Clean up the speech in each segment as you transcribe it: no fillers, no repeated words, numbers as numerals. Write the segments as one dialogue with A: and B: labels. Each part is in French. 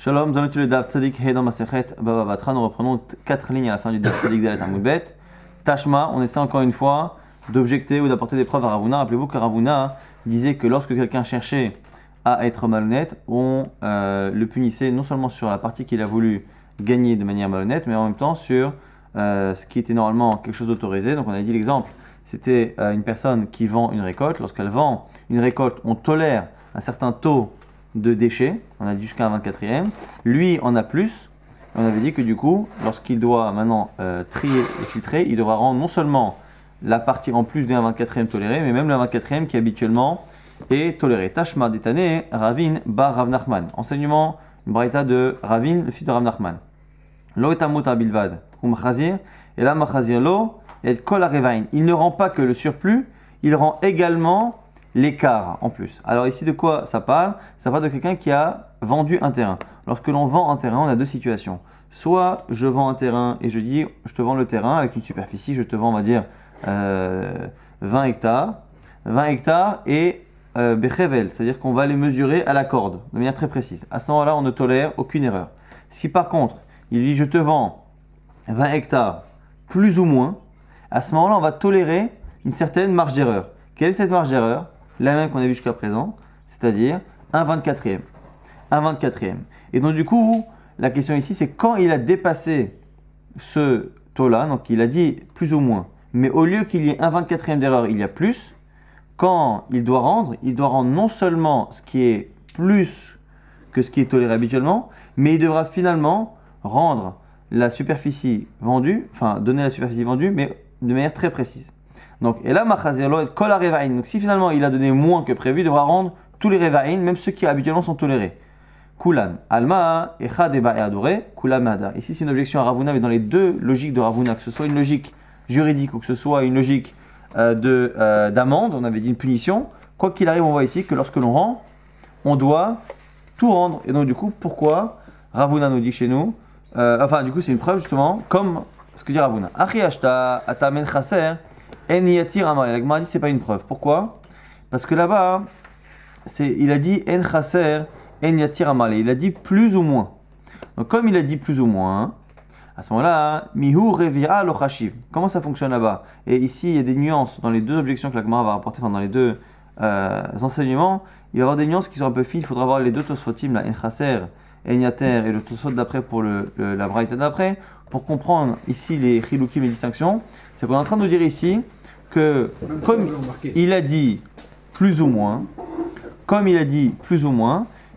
A: Shalom, nous allons étudier le Daf Tzadik He dans Masechet Baba Batra. Nous reprenons 4 lignes à la fin du Daf Tzadik Dalet Amud Bet. Tashma, on essaie encore une fois d'objecter ou d'apporter des preuves à Ravuna. Rappelez-vous que Ravuna disait que lorsque quelqu'un cherchait à être malhonnête, on le punissait non seulement sur la partie qu'il a voulu gagner de manière malhonnête, mais en même temps sur ce qui était normalement quelque chose d'autorisé. Donc on a dit l'exemple, c'était une personne qui vend une récolte. Lorsqu'elle vend une récolte, on tolère un certain taux de déchets, on a dit jusqu'à un 24e, lui en a plus, et on avait dit que du coup, lorsqu'il doit maintenant trier et filtrer, il devra rendre non seulement la partie en plus d'un 24e toléré, mais même le 24e qui habituellement est toléré. Tashma détané, Ravin bar Rav Nachman. Enseignement, une braïta de Ravin, le fils de Rav Nachman. Lo etamut bilvad, ou machazir, et là machazir lo, et kol arevain. Il ne rend pas que le surplus, il rend également l'écart en plus. Alors ici de quoi ça parle? Ça parle de quelqu'un qui a vendu un terrain. Lorsque l'on vend un terrain, on a deux situations. Soit je vends un terrain et je dis je te vends le terrain avec une superficie, je te vends on va dire 20 hectares. 20 hectares et bechevel, c'est-à-dire qu'on va les mesurer à la corde de manière très précise. À ce moment-là, on ne tolère aucune erreur. Si par contre, il dit je te vends 20 hectares plus ou moins, à ce moment-là, on va tolérer une certaine marge d'erreur. Quelle est cette marge d'erreur? La même qu'on a vue jusqu'à présent, c'est-à-dire un 24e. Un 24e. Et donc du coup, la question ici, c'est quand il a dépassé ce taux-là, donc il a dit plus ou moins, mais au lieu qu'il y ait un 24e d'erreur, il y a plus, quand il doit rendre non seulement ce qui est plus que ce qui est toléré habituellement, mais il devra finalement rendre la superficie vendue, enfin donner la superficie vendue, mais de manière très précise. Donc, et là, machazirlo et kol arevain. Donc, si finalement il a donné moins que prévu, il devra rendre tous les revain, même ceux qui habituellement sont tolérés. Kulan, alma, echad eba et adoré, kulam ada. Ici, c'est une objection à Ravuna, mais dans les deux logiques de Ravuna, que ce soit une logique juridique ou que ce soit une logique d'amende, on avait dit une punition, quoi qu'il arrive, on voit ici que lorsque l'on rend, on doit tout rendre. Et donc, du coup, pourquoi Ravuna nous dit chez nous, du coup, c'est une preuve justement, comme ce que dit Ravuna. Achi ashta atamen chaser. En yatir amar. La Gemara dit c'est pas une preuve. Pourquoi? Parce que là-bas, il a dit en chaser, en yatir amar. Il a dit plus ou moins. Donc comme il a dit plus ou moins, à ce moment-là, mihu revira lo chashiv. Comment ça fonctionne là-bas? Et ici, il y a des nuances dans les deux objections que la Gemara va rapporter, enfin dans les deux enseignements. Il va y avoir des nuances qui sont un peu fines. Il faudra voir les deux tosfotim, la en chaser, en yater et le tosfot d'après pour la braïta d'après, pour comprendre ici les chilukim, les distinctions. C'est qu'on est en train de nous dire ici que comme il a dit plus ou moins,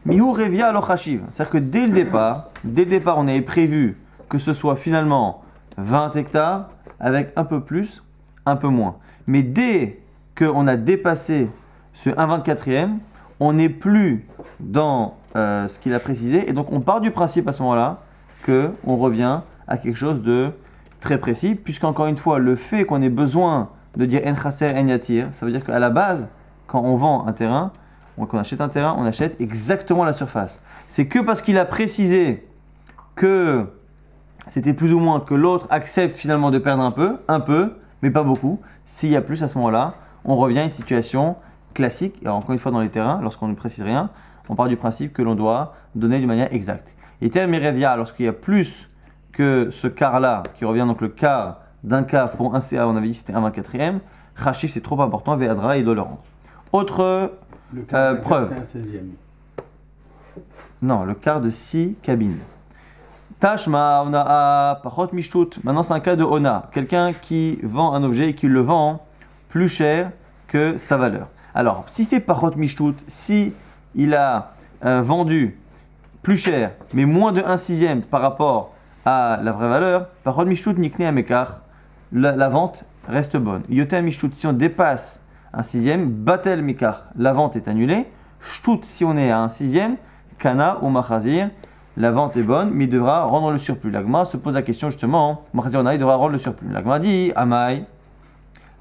A: mihu revia alo chashiv. C'est-à-dire que dès le départ, on avait prévu que ce soit finalement 20 hectares avec un peu plus, un peu moins. Mais dès qu'on a dépassé ce 1/24e, on n'est plus dans ce qu'il a précisé. Et donc on part du principe à ce moment-là qu'on revient à quelque chose de très précis, puisqu'encore une fois, le fait qu'on ait besoin de dire en chaser en yatir, ça veut dire qu'à la base, quand on vend un terrain, qu'on achète un terrain, on achète exactement la surface. C'est que parce qu'il a précisé que c'était plus ou moins que l'autre accepte finalement de perdre un peu, mais pas beaucoup. S'il y a plus à ce moment-là, on revient à une situation classique. Alors encore une fois dans les terrains, lorsqu'on ne précise rien, on part du principe que l'on doit donner d'une manière exacte. Et terme revia, lorsqu'il y a plus que ce quart-là, qui revient donc le quart d'un quart pour un CA, on avait dit que c'était 1/24e, Chashif c'est trop important, Ve'adra il doit le rendre. Autre preuve.
B: C'est un 16e.
A: Non, le quart de 6 cabines. Tashma, Ona, Pachot Mishtut. Maintenant c'est un cas de Ona, quelqu'un qui vend un objet et qui le vend plus cher que sa valeur. Alors, si c'est Pachot Mishtut, si il a vendu plus cher, mais moins de 1/6 par rapport à la vraie valeur, par contre, Mishtut Nikne Amekar, la vente reste bonne. Yotem Mishtut, si on dépasse 1/6, Batel Mekar, la vente est annulée. Shtut, si on est à 1/6, Kana ou Machazir, la vente est bonne, mais il devra rendre le surplus. L'Agma se pose la question justement, Machazir il devra rendre le surplus. L'Agma dit, Amai,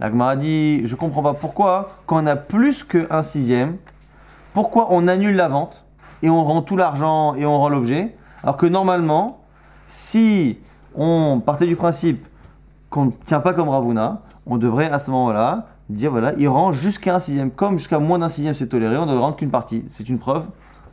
A: l'Agma dit, je ne comprends pas pourquoi, quand on a plus que 1/6, pourquoi on annule la vente et on rend tout l'argent et on rend l'objet, alors que normalement, si on partait du principe qu'on ne tient pas comme Ravuna, on devrait à ce moment-là dire voilà, il rend jusqu'à 1/6. Comme jusqu'à moins d'1/6 c'est toléré, on ne devrait rendre qu'une partie. C'est une preuve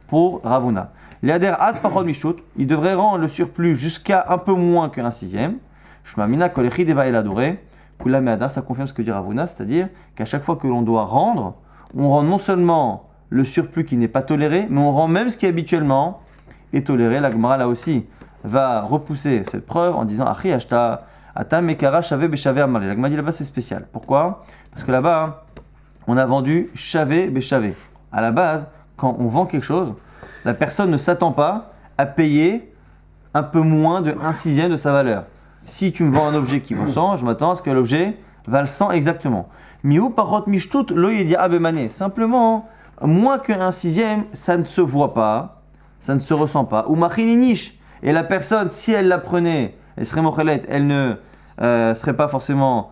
A: pour Ravuna. Liader ad parod mishut, il devrait rendre le surplus jusqu'à un peu moins qu'un sixième. Shmamina kolechi deva el adoré. Kula me'adar, ça confirme ce que dit Ravuna, c'est-à-dire qu'à chaque fois que l'on doit rendre, on rend non seulement le surplus qui n'est pas toléré, mais on rend même ce qui habituellement est toléré. La Gemara là aussi va repousser cette preuve en disant Achi ashta ata mekara shave beshave amalé. La Gemara dit là-bas c'est spécial. Pourquoi? Parce que là-bas, on a vendu shave beshave. À la base, quand on vend quelque chose, la personne ne s'attend pas à payer un peu moins de 1/6 de sa valeur. Si tu me vends un objet qui vaut 100, je m'attends à ce que l'objet vale 100 exactement. Miou parot mishtut lo yedia abemane. Simplement, moins que 1/6, ça ne se voit pas, ça ne se ressent pas. Ou machininish. Et la personne, si elle la prenait, elle serait mochelette, elle ne serait pas forcément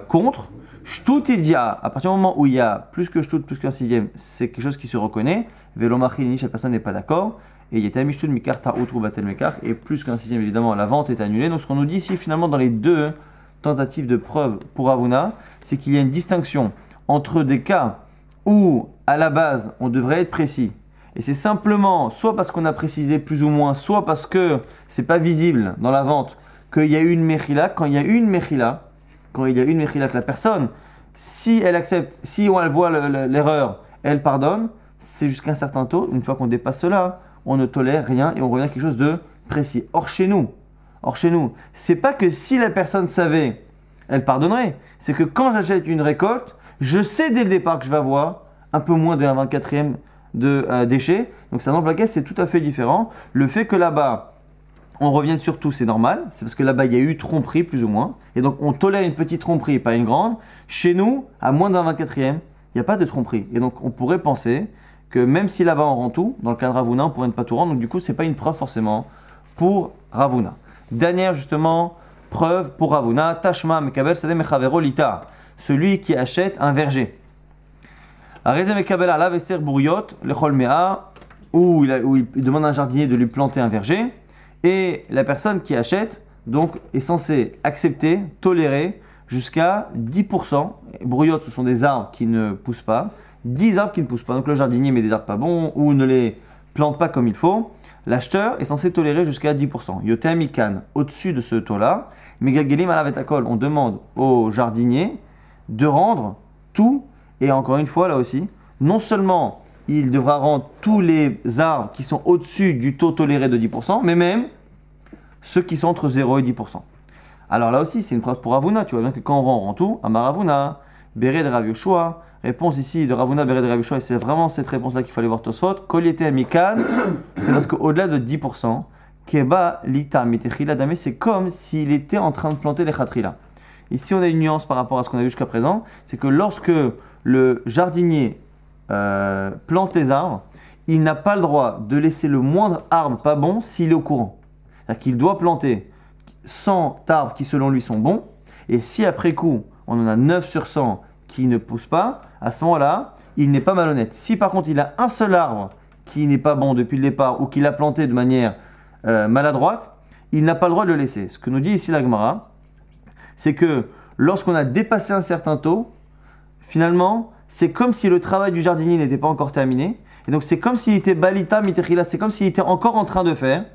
A: contre. Shtut yedia, à partir du moment où il y a plus que shtut, plus qu'1/6, c'est quelque chose qui se reconnaît. Velo machininish, la personne n'est pas d'accord. Et il y a mishtut mikar ta'ut rubatel mekar. Et plus qu'1/6, évidemment, la vente est annulée. Donc ce qu'on nous dit ici, finalement, dans les deux tentatives de preuve pour Ravuna, c'est qu'il y a une distinction entre des cas où, à la base, on devrait être précis. Et c'est simplement, soit parce qu'on a précisé plus ou moins, soit parce que c'est pas visible dans la vente, qu'il y a eu une mechila. Quand il y a eu une mechila, que la personne, si elle accepte, si elle voit l'erreur, elle pardonne, c'est jusqu'à un certain taux. Une fois qu'on dépasse cela, on ne tolère rien et on revient à quelque chose de précis. Or chez nous, c'est pas que si la personne savait, elle pardonnerait. C'est que quand j'achète une récolte, je sais dès le départ que je vais avoir un peu moins de 1/24 de déchets. Donc ça, dans la caisse, c'est tout à fait différent. Le fait que là-bas, on revienne sur tout, c'est normal. C'est parce que là-bas, il y a eu tromperie plus ou moins. Et donc, on tolère une petite tromperie, pas une grande. Chez nous, à moins d'1/24, il n'y a pas de tromperie. Et donc, on pourrait penser que même si là-bas, on rend tout, dans le cas de Ravuna, on pourrait ne pas tout rendre. Donc, du coup, ce n'est pas une preuve forcément pour Ravuna. Dernière, justement, preuve pour Ravuna. Tashma mekabel sadeh mechavero lita. Celui qui achète un verger. Areze mekabel alav eser bouriot lechol mea, où il demande à un jardinier de lui planter un verger. Et la personne qui achète, donc, est censée accepter, tolérer jusqu'à 10%. Bouriotes, ce sont des arbres qui ne poussent pas. 10 arbres qui ne poussent pas. Donc le jardinier met des arbres pas bons ou ne les plante pas comme il faut. L'acheteur est censé tolérer jusqu'à 10%. Yoté mikan, au-dessus de ce taux-là. Megagelim alavetakol, on demande au jardinier de rendre tout. Et encore une fois, là aussi, non seulement il devra rendre tous les arbres qui sont au-dessus du taux toléré de 10%, mais même ceux qui sont entre 0 et 10%. Alors là aussi, c'est une preuve pour Ravuna. Tu vois bien que quand on rend tout, Amar Ravuna, Béré de Rav Yoshua, réponse ici de Ravuna, Béré de Rav Yoshua, et c'est vraiment cette réponse-là qu'il fallait voir Tosfot. Koliete Amikan, c'est parce qu'au-delà de 10%, Keba Lita Mitechila Dame, c'est comme s'il était en train de planter les Khatrila. Ici, on a une nuance par rapport à ce qu'on a vu jusqu'à présent, c'est que lorsque le jardinier plante les arbres, il n'a pas le droit de laisser le moindre arbre pas bon s'il est au courant. C'est-à-dire qu'il doit planter 100 arbres qui selon lui sont bons, et si après coup on en a 9 sur 100 qui ne poussent pas, à ce moment-là, il n'est pas malhonnête. Si par contre il a un seul arbre qui n'est pas bon depuis le départ ou qu'il a planté de manière maladroite, il n'a pas le droit de le laisser. Ce que nous dit ici la Gemara, c'est que lorsqu'on a dépassé un certain taux, finalement, c'est comme si le travail du jardinier n'était pas encore terminé. Et donc, c'est comme s'il était balita mitechila, c'est comme s'il était encore en train de faire.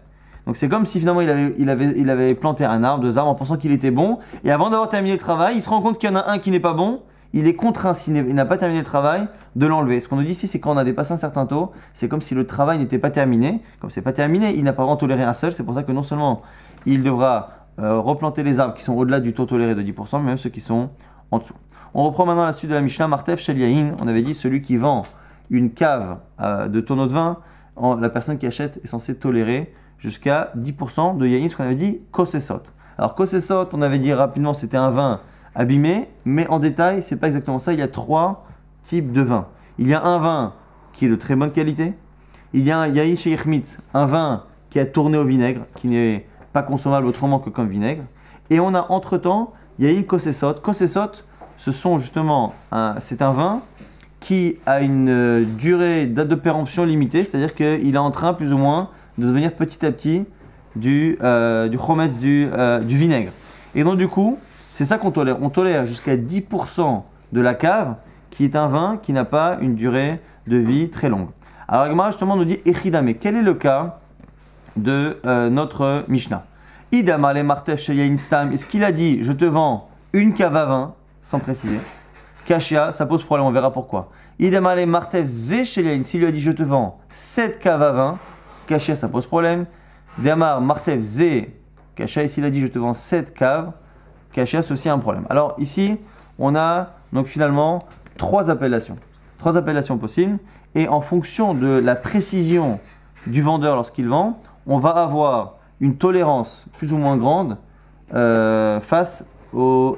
A: Donc, c'est comme si finalement, il avait planté un arbre, 2 arbres, en pensant qu'il était bon. Et avant d'avoir terminé le travail, il se rend compte qu'il y en a un qui n'est pas bon. Il est contraint, s'il n'a pas terminé le travail, de l'enlever. Ce qu'on nous dit ici, c'est quand on a dépassé un certain taux, c'est comme si le travail n'était pas terminé. Comme c'est pas terminé, il n'a pas le droit de tolérer un seul. C'est pour ça que non seulement il devra replanter les arbres qui sont au-delà du taux toléré de 10%, mais même ceux qui sont en dessous. On reprend maintenant la suite de la Mishnah. Martef Shel Yahin, on avait dit celui qui vend une cave de tonneaux de vin, la personne qui achète est censée tolérer jusqu'à 10% de Yahin, ce qu'on avait dit Kosesot. Alors Kosesot, on avait dit rapidement, c'était un vin abîmé, mais en détail, c'est pas exactement ça. Il y a 3 types de vins. Il y a un vin qui est de très bonne qualité. Il y a un Yahin Sheichmitz, un vin qui a tourné au vinaigre, qui n'est pas consommable autrement que comme vinaigre. Et on a entre-temps Yahin Kosesot. Kosesot, ce sont justement, c'est un vin qui a une durée date de péremption limitée, c'est-à-dire qu'il est en train plus ou moins de devenir petit à petit du chometz, du vinaigre. Et donc du coup, c'est ça qu'on tolère. On tolère jusqu'à 10% de la cave qui est un vin qui n'a pas une durée de vie très longue. Alors, Gemara justement nous dit Echidame. Quel est le cas de notre Mishnah? Idama le martef sheyain stam. Est-ce qu'il a dit je te vends une cave à vin, sans préciser? Kashia, ça pose problème, on verra pourquoi. Idama le martef ze sheyain. S'il lui a dit je te vends 7 caves à vin, Kashia, ça pose problème. Damar martef ze Kashia, et s'il a dit je te vends 7 caves, Kashia, c'est aussi un problème. Alors ici, on a donc finalement trois appellations possibles. Et en fonction de la précision du vendeur lorsqu'il vend, on va avoir une tolérance plus ou moins grande face aux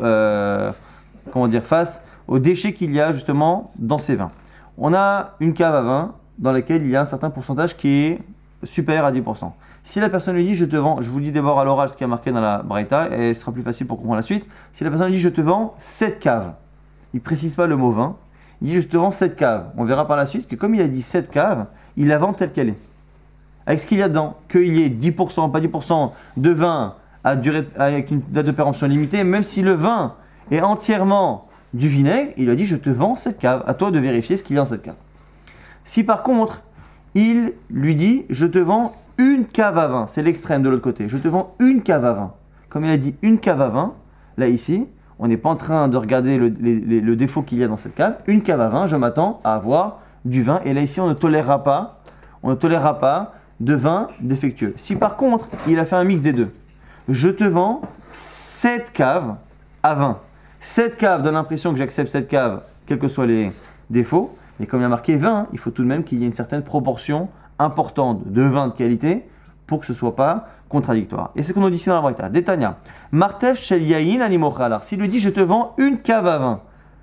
A: déchets qu'il y a justement dans ces vins. On a une cave à vin dans laquelle il y a un certain pourcentage qui est supérieur à 10%. Si la personne lui dit je te vends, je vous dis d'abord à l'oral ce qui est marqué dans la Braïta et ce sera plus facile pour comprendre la suite. Si la personne lui dit je te vends 7 caves, il ne précise pas le mot vin, il dit je te vends 7 caves. On verra par la suite que comme il a dit 7 caves, il la vend telle qu'elle est. Avec ce qu'il y a dedans, qu'il y ait 10%, pas 10% de vin avec une date de péremption limitée, même si le vin est entièrement du vinaigre, il a dit je te vends 7 caves. À toi de vérifier ce qu'il y a dans cette cave. Si par contre, il lui dit je te vends une cave à vin, c'est l'extrême de l'autre côté, je te vends une cave à vin. Comme il a dit une cave à vin, là ici, on n'est pas en train de regarder le défaut qu'il y a dans cette cave. Une cave à vin, je m'attends à avoir du vin. Et là, ici, on ne tolérera pas de vin défectueux. Si par contre, il a fait un mix des deux, je te vends 7 caves à vin. 7 caves donne l'impression que j'accepte cette cave, quels que soient les défauts. Mais comme il y a marqué vin, il faut tout de même qu'il y ait une certaine proportion importante de vin de qualité pour que ce ne soit pas contradictoire. Et c'est ce qu'on nous dit ici dans la Braïta. Détania. Martef shel yain animochalar. S'il lui dit je te vends une cave à vin,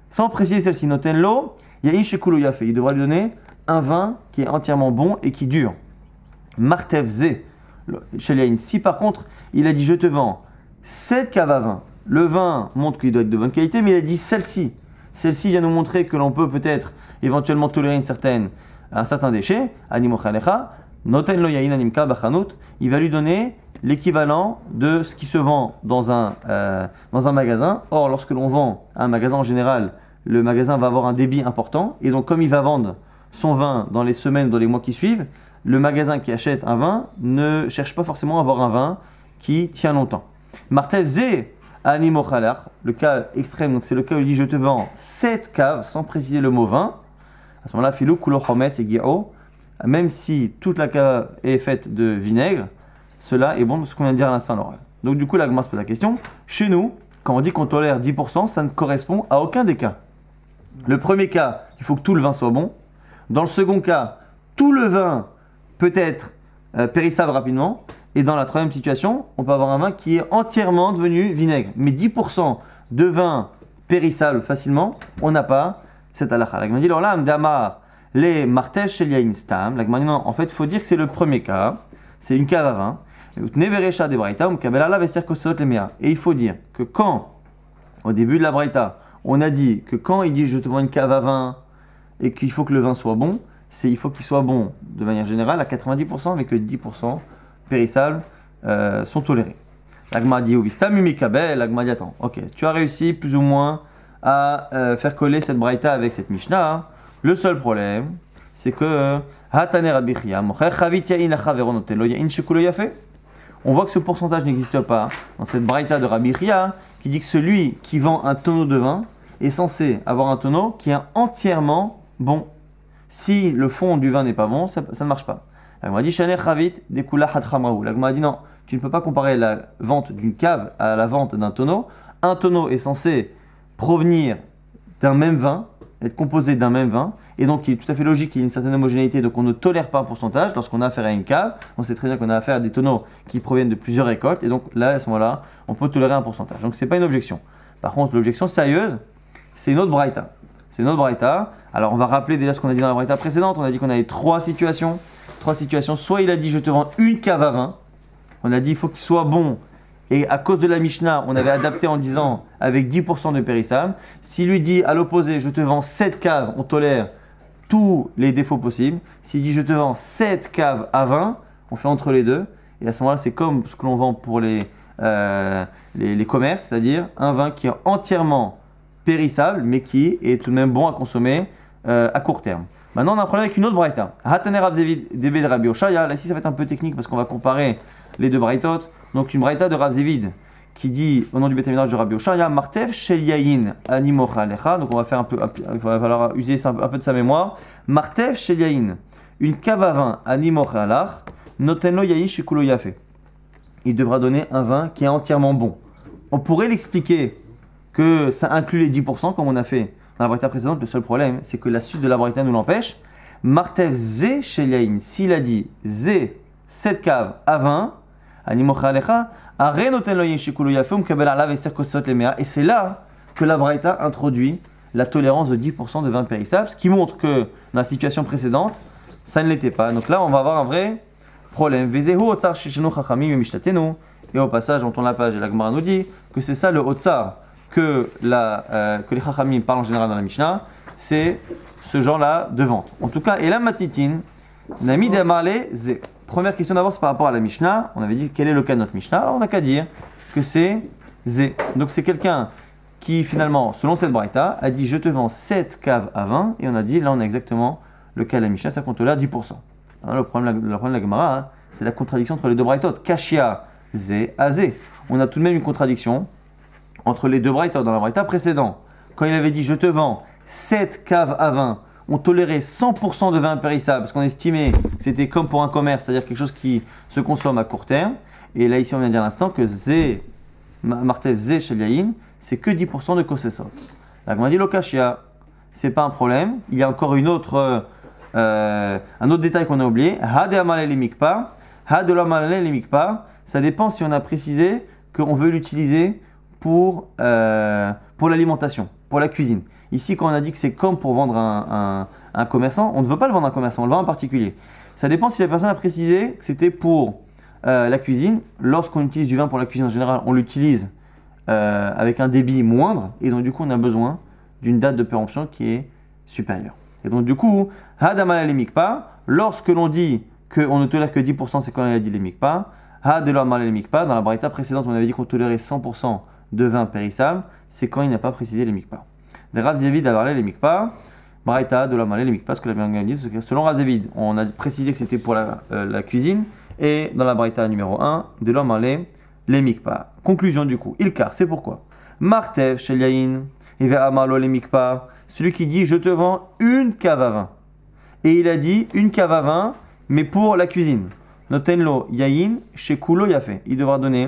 A: sans préciser celle-ci, noten lo, yain shekulo yafé. Il devra lui donner un vin qui est entièrement bon et qui dure. Martef ze shel yain. Si par contre il a dit je te vends 7 caves à vin, le vin montre qu'il doit être de bonne qualité, mais il a dit celle-ci. Celle-ci vient nous montrer que l'on peut peut-être éventuellement tolérer un certain déchet. Animochalecha. Noten lo yain animka bachanut. Il va lui donner l'équivalent de ce qui se vend dans un magasin. Or, lorsque l'on vend à un magasin en général, le magasin va avoir un débit important. Et donc, comme il va vendre son vin dans les semaines, dans les mois qui suivent, le magasin qui achète un vin ne cherche pas forcément à avoir un vin qui tient longtemps. Martev ze animochalar, le cas extrême, donc c'est le cas où il dit je te vends 7 caves sans préciser le mot vin. À ce moment-là, filou kulo chomes et guiro. Même si toute la cave est faite de vinaigre, cela est bon, ce qu'on vient de dire à l'instant à l'oral. Donc du coup, la Gemara se pose la question. Chez nous, quand on dit qu'on tolère 10%, ça ne correspond à aucun des cas. Le premier cas, il faut que tout le vin soit bon. Dans le second cas, tout le vin peut être périssable rapidement. Et dans la troisième situation, on peut avoir un vin qui est entièrement devenu vinaigre. Mais 10% de vin périssable facilement, on n'a pas cette halakha. La Gemara dit alors là, Amdamar. Les martef shel yain stam, la Gemara dit non, en fait, il faut dire que c'est le premier cas, c'est une cave à vin. Et il faut dire que quand, au début de la Braïta, on a dit que quand il dit je te vends une cave à vin et qu'il faut que le vin soit bon, il faut qu'il soit bon de manière générale à 90%, mais que 10% périssables sont tolérés. La Gemara dit la Gemara dit attends, ok, tu as réussi plus ou moins à faire coller cette Braïta avec cette Mishnah. Le seul problème, c'est que on voit que ce pourcentage n'existe pas dans cette braïta de Rabbi Chia qui dit que celui qui vend un tonneau de vin est censé avoir un tonneau qui est entièrement bon. Si le fond du vin n'est pas bon, ça ne marche pas. La Gemara dit Shaner Chavit Dekula Hadchamraou. La Gemara dit non, tu ne peux pas comparer la vente d'une cave à la vente d'un tonneau. Un tonneau est censé provenir d'un même vin, être composé d'un même vin, et donc il est tout à fait logique qu'il y ait une certaine homogénéité, donc on ne tolère pas un pourcentage lorsqu'on a affaire à une cave. On sait très bien qu'on a affaire à des tonneaux qui proviennent de plusieurs récoltes, et donc là, à ce moment-là, on peut tolérer un pourcentage. Donc ce n'est pas une objection. Par contre, l'objection sérieuse, c'est une autre braïta. C'est une autre braïta. Alors on va rappeler déjà ce qu'on a dit dans la braïta précédente. On a dit qu'on avait trois situations. Soit il a dit je te vends une cave à vin. On a dit il faut qu'il soit bon. Et à cause de la Mishnah, on avait adapté en disant avec 10% de périssable. S'il lui dit à l'opposé, je te vends 7 caves, on tolère tous les défauts possibles. S'il dit je te vends 7 caves à vin, on fait entre les deux. Et à ce moment-là, c'est comme ce que l'on vend pour les commerces, c'est-à-dire un vin qui est entièrement périssable, mais qui est tout de même bon à consommer à court terme. Maintenant, on a un problème avec une autre braïta. Hatane Rav Zevid Debe de Rabbi Oshaya. Là, ici, ça va être un peu technique parce qu'on va comparer les deux braïtot. Donc, une braïta de Rav Zevid qui dit au nom du Beth Midrash de Rabbi Oshaya, Martev Shel Yayin Animocha Alecha. Donc, on va faire un peu, il va falloir user un peu de sa mémoire. Martev Shel Yayin, une cave à vin Animocha Alach, Notenlo Yayin Shekulo Yafe. Il devra donner un vin qui est entièrement bon. On pourrait l'expliquer que ça inclut les 10% comme on a fait dans la braïta précédente. Le seul problème, c'est que la suite de la braïta nous l'empêche. Martev Ze Shel Yayin, s'il a dit Ze, cette cave à vin, Animocha Alecha, et c'est là que la Braïta introduit la tolérance de 10% de vin périssable, ce qui montre que dans la situation précédente, ça ne l'était pas. Donc là, on va avoir un vrai problème. Et au passage, on tourne la page et la Gemara nous dit que c'est ça le Otsar que les Chachamim parlent en général dans la Mishnah, c'est ce genre-là de vente. En tout cas, et la Matitin, Nami de Amarle Ze. Première question d'abord, c'est par rapport à la Mishnah. On avait dit quel est le cas de notre Mishnah. Alors on n'a qu'à dire que c'est Zé. Donc c'est quelqu'un qui finalement, selon cette braïta, a dit je te vends 7 caves à 20. Et on a dit là on a exactement le cas de la Mishnah, ça compte là 10%. Alors, le problème de la Gemara, hein, c'est la contradiction entre les deux braïtot. Kashia Zé à Zé. On a tout de même une contradiction entre les deux braïtot dans la braïta précédente. Quand il avait dit je te vends 7 caves à 20, on tolérait 100% de vin périssable parce qu'on estimait que c'était comme pour un commerce, c'est-à-dire quelque chose qui se consomme à court terme. Et là, ici, on vient de dire à l'instant que Zé, Martev Zé Shel Yayin, c'est que 10% de Kosesot. La Gemara dit Lokashia, c'est pas un problème. Il y a encore un autre détail qu'on a oublié. Hade Amalé Limikpa, Hade Amalé Limikpa, ça dépend si on a précisé qu'on veut l'utiliser pour l'alimentation, pour la cuisine. Ici, quand on a dit que c'est comme pour vendre un commerçant, on ne veut pas le vendre à un commerçant, on le vend à un particulier. Ça dépend si la personne a précisé que c'était pour la cuisine. Lorsqu'on utilise du vin pour la cuisine en général, on l'utilise avec un débit moindre et donc du coup on a besoin d'une date de péremption qui est supérieure. Et donc du coup, Hadamal les mikpa, lorsque l'on dit qu'on ne tolère que 10%, c'est quand on a dit les mikpa. Hadamal les mikpa, dans la braïta précédente, on avait dit qu'on tolérait 100% de vin périssable, c'est quand il n'a pas précisé les mikpa. Des Rav Zevid a parlé les mikpa, braïta de la malé les mikpa, ce que la bien dit, selon Rav Zevid, on a précisé que c'était pour la cuisine, et dans la braïta numéro 1, de la malé les mikpa. Conclusion du coup, Ilkar, c'est pourquoi Martev shel yayin, et vers Amalo les mikpa, celui qui dit je te vends une cave à vin. Et il a dit une cave à vin, mais pour la cuisine. Notenlo yayin, shekulo yafe. Il devra donner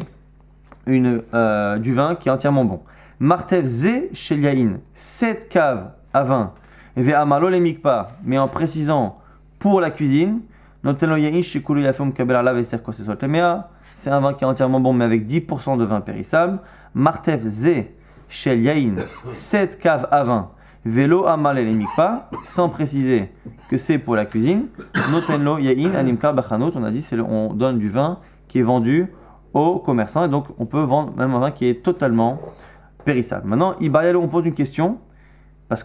A: du vin qui est entièrement bon. Martev ze shel yayin, 7 caves à vin. Et vers Amalo les mikpa, mais en précisant pour la cuisine. Notenlo yayin, shekulo yafe, mkabel alav et serko se soit lemea. C'est un vin qui est entièrement bon, mais avec 10% de vin périssable. Martev ze shel yayin, 7 caves à vin. Vélo amal et mikpa, sans préciser que c'est pour la cuisine. Notenlo yain animkar bachanot, on a dit on donne du vin qui est vendu aux commerçants et donc on peut vendre même un vin qui est totalement périssable. Maintenant, Ibayalo, on pose une question parce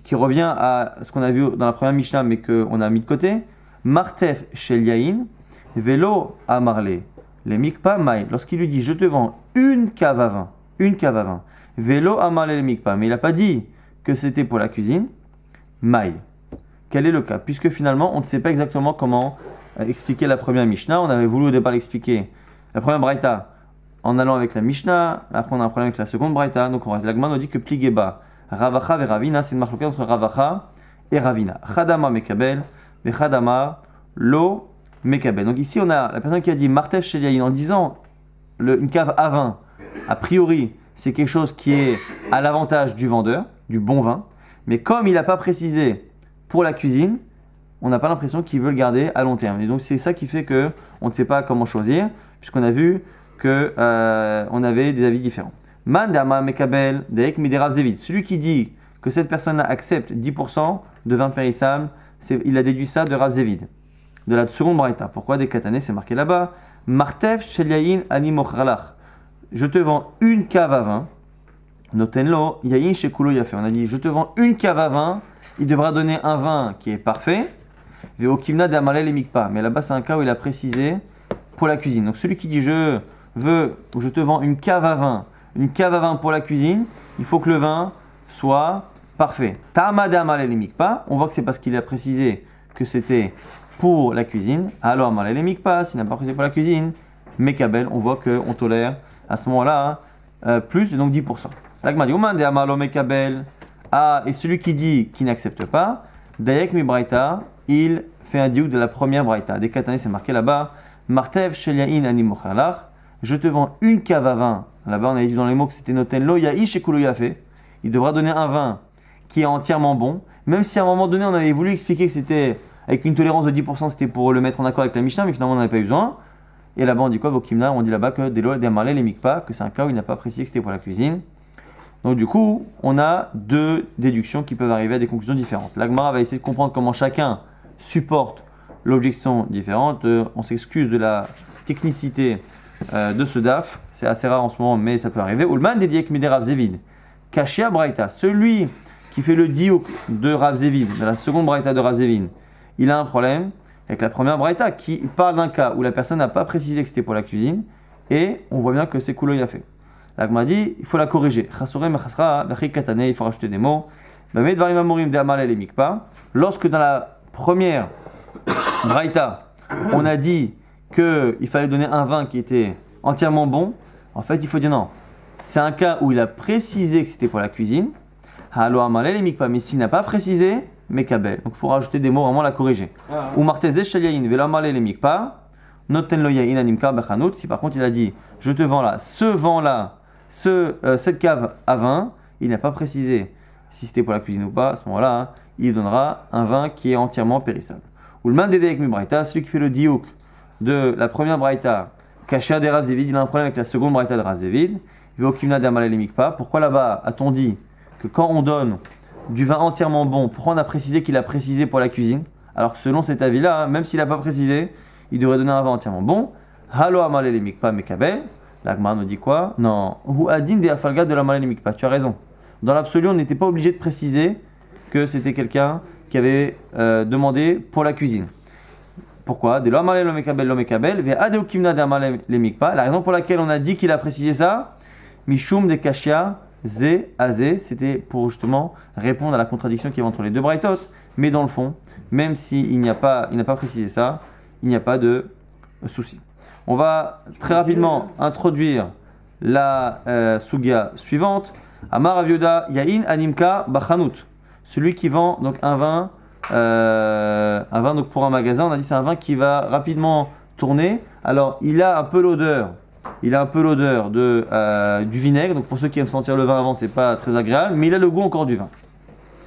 A: qui revient à ce qu'on a vu dans la première Mishnah mais qu'on a mis de côté. Martef shel yain, vélo amarle les mikpa maï. Lorsqu'il lui dit je te vends une cave à vin, vélo amarle les mikpa, mais il n'a pas dit que c'était pour la cuisine, maï. Quel est le cas? Puisque finalement, on ne sait pas exactement comment expliquer la première Mishnah. On avait voulu au départ l'expliquer, la première Braïta, en allant avec la Mishnah. Après, on a un problème avec la seconde Braïta. Donc, la Gemara nous dit que Pligeba, Ravacha et Ravina, c'est une marque entre Ravacha et Ravina. Chadama mekabel, et Chadama lo mekabel. Donc, ici, on a la personne qui a dit Martef shel yayin en disant une cave à vin. A priori, c'est quelque chose qui est à l'avantage du vendeur, du bon vin, mais comme il n'a pas précisé pour la cuisine, on n'a pas l'impression qu'il veut le garder à long terme. Et donc c'est ça qui fait que on ne sait pas comment choisir, puisqu'on a vu que on avait des avis différents. Man dama mekabel deek miderav zevid. Celui qui dit que cette personne-là accepte 10% de vin périssable, il a déduit ça de Rav Zevid, de la seconde braïta. Pourquoi des katané, c'est marqué là-bas. Martef shel yayin ani mochralach. Je te vends une cave à vin. Notenlo yayin shekulo yafe. On a dit je te vends une cave à vin. Il devra donner un vin qui est parfait. Veo kimna d'amale les mikpa. Mais là-bas c'est un cas où il a précisé pour la cuisine. Donc celui qui dit je te vends une cave à vin pour la cuisine, il faut que le vin soit Parfait. Ta'ama de'amale le mikpa. On voit que c'est parce qu'il a précisé que c'était pour la cuisine. Alors, amale le mikpa, s'il n'a pas précisé pour la cuisine, mekabel, on voit qu'on tolère à ce moment-là plus, donc 10%. L'agma dit, Ouman de'amalo mekabel. Ah, et celui qui dit qu'il n'accepte pas, Dayek mi braïta, il fait un diouk de la première braïta. Des katané, c'est marqué là-bas. Martev sheliain ani mochalach. Je te vends une cave à vin. Là-bas, on avait dit dans les mots que c'était noten lo ya'ish et kulo yafe. Il devra donner un vin qui est entièrement bon. Même si à un moment donné, on avait voulu expliquer que c'était avec une tolérance de 10%, c'était pour le mettre en accord avec la Mishnah, mais finalement, on n'en avait pas eu besoin. Et là-bas, on dit quoi? Vokimna, on dit là-bas que Delo Demarle les mikpa, que c'est un cas où il n'a pas précisé que c'était pour la cuisine. Donc du coup, on a deux déductions qui peuvent arriver à des conclusions différentes. L'Agmara va essayer de comprendre comment chacun supporte l'objection différente. On s'excuse de la technicité de ce daf. C'est assez rare en ce moment, mais ça peut arriver. Ulman dédiek midé Rav Zevid. Kashia Braïta. Celui qui fait le diouk de Rav Zevid, de la seconde Braïta de Rav Zevid, il a un problème avec la première Braïta qui parle d'un cas où la personne n'a pas précisé que c'était pour la cuisine et on voit bien que c'est Koulo Yafé. L'Agma dit, il faut la corriger. Il faut rajouter des mots. Lorsque dans la première braïta, on a dit qu'il fallait donner un vin qui était entièrement bon, en fait, il faut dire non. C'est un cas où il a précisé que c'était pour la cuisine. Mais s'il n'a pas précisé, mekabel. Donc il faut rajouter des mots, vraiment la corriger. Ou martezé shaliain velamale le mikpa, noten lo yain animka bachanut. Si par contre il a dit, je te vends là, ce vent-là, cette cave à vin, il n'a pas précisé si c'était pour la cuisine ou pas, à ce moment-là, il donnera un vin qui est entièrement périssable. Ou le man dédé avec mi braïta, celui qui fait le diouk de la première braïta, Kasha de Rav Zevid, il a un problème avec la seconde braïta de Rav Zevid, il va au kimna d'Amalé les mikpa. Pourquoi là-bas a-t-on dit que quand on donne du vin entièrement bon, pourquoi on a précisé qu'il a précisé pour la cuisine, alors que selon cet avis-là, même s'il n'a pas précisé, il devrait donner un vin entièrement bon. Halo Amalé les mikpa mekabel. L'Agmara nous dit quoi? Non. Ou adin de afalga de la malémique pas. Tu as raison. Dans l'absolu, on n'était pas obligé de préciser que c'était quelqu'un qui avait demandé pour la cuisine. Pourquoi? De l'amale l'omekabel l'omekabel ve adeu kimna de amale lemikpa. La raison pour laquelle on a dit qu'il a précisé ça, mishum de kashia ze azé, c'était pour justement répondre à la contradiction qu'il y avait entre les deux braïtot. Mais dans le fond, même s'il n'a pas précisé ça, il n'y a pas de souci. On va très rapidement introduire la sugia suivante. Amar Avioda Yain Animka Bachanut. Celui qui vend donc un vin donc pour un magasin, on a dit c'est un vin qui va rapidement tourner. Alors il a un peu l'odeur du vinaigre. Donc pour ceux qui aiment sentir le vin avant, c'est pas très agréable, mais il a le goût encore du vin.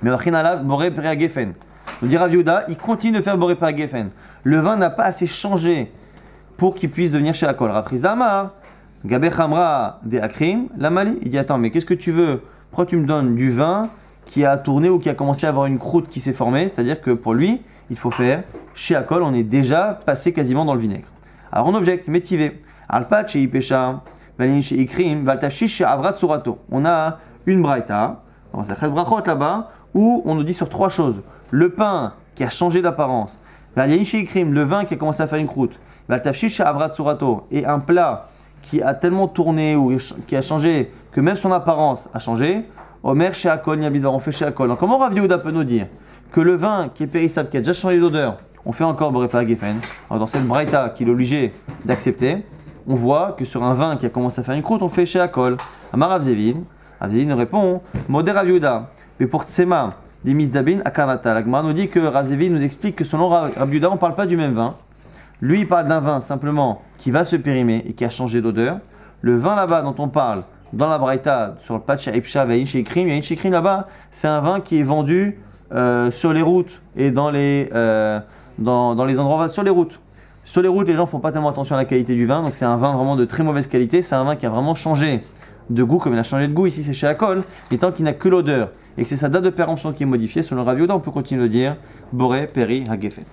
A: Mais Machinalav Boré Perea Gefen. On dit Avioda, il continue de faire Boré Perea Gefen. Le vin n'a pas assez changé pour qu'il puisse devenir chez Akol. Raprise d'Amar, Gabé Khamra de Akrim, la Mali. Il dit attends, mais qu'est-ce que tu veux? Pourquoi tu me donnes du vin qui a tourné ou qui a commencé à avoir une croûte qui s'est formée? C'est-à-dire que pour lui, il faut faire chez Akol, on est déjà passé quasiment dans le vinaigre. Alors on objecte, métivé. Alpat chez Ipesha, Valin chez Ikrim, Valtafshish chez Avrat Surato. On a une braïta, on s'est brachot là-bas, où on nous dit sur trois choses. Le pain qui a changé d'apparence, Valin chez Ikrim, le vin qui a commencé à faire une croûte. Et un plat qui a tellement tourné ou qui a changé que même son apparence a changé, Omer chez Akol, Niavidor, on fait chez Akol. Donc comment Rav Yehuda peut nous dire que le vin qui est périssable, qui a déjà changé d'odeur, on fait encore Boré Gefen? Dans cette braïta qu'il est obligé d'accepter, on voit que sur un vin qui a commencé à faire une croûte, on fait chez Akol. Amar Rav Zevid nous répond, Modé Rav Yehuda, mais pour Tsema, des Misdabin, Akarata. L'Agmara nous dit que Rav Zevid nous explique que selon Rav Yehuda, on ne parle pas du même vin. Lui, il parle d'un vin simplement qui va se périmer et qui a changé d'odeur. Le vin là-bas dont on parle dans la braïta, sur le patch à Ipsha, Yain Shekrim là-bas, c'est un vin qui est vendu sur les routes et dans les endroits, sur les routes. Sur les routes, les gens font pas tellement attention à la qualité du vin, donc c'est un vin vraiment de très mauvaise qualité. C'est un vin qui a vraiment changé de goût, comme il a changé de goût ici, c'est chez Akol, et tant qu'il n'a que l'odeur et que c'est sa date de péremption qui est modifiée, selon Rav Yehuda, on peut continuer de dire Boré, Peri, Hagefen.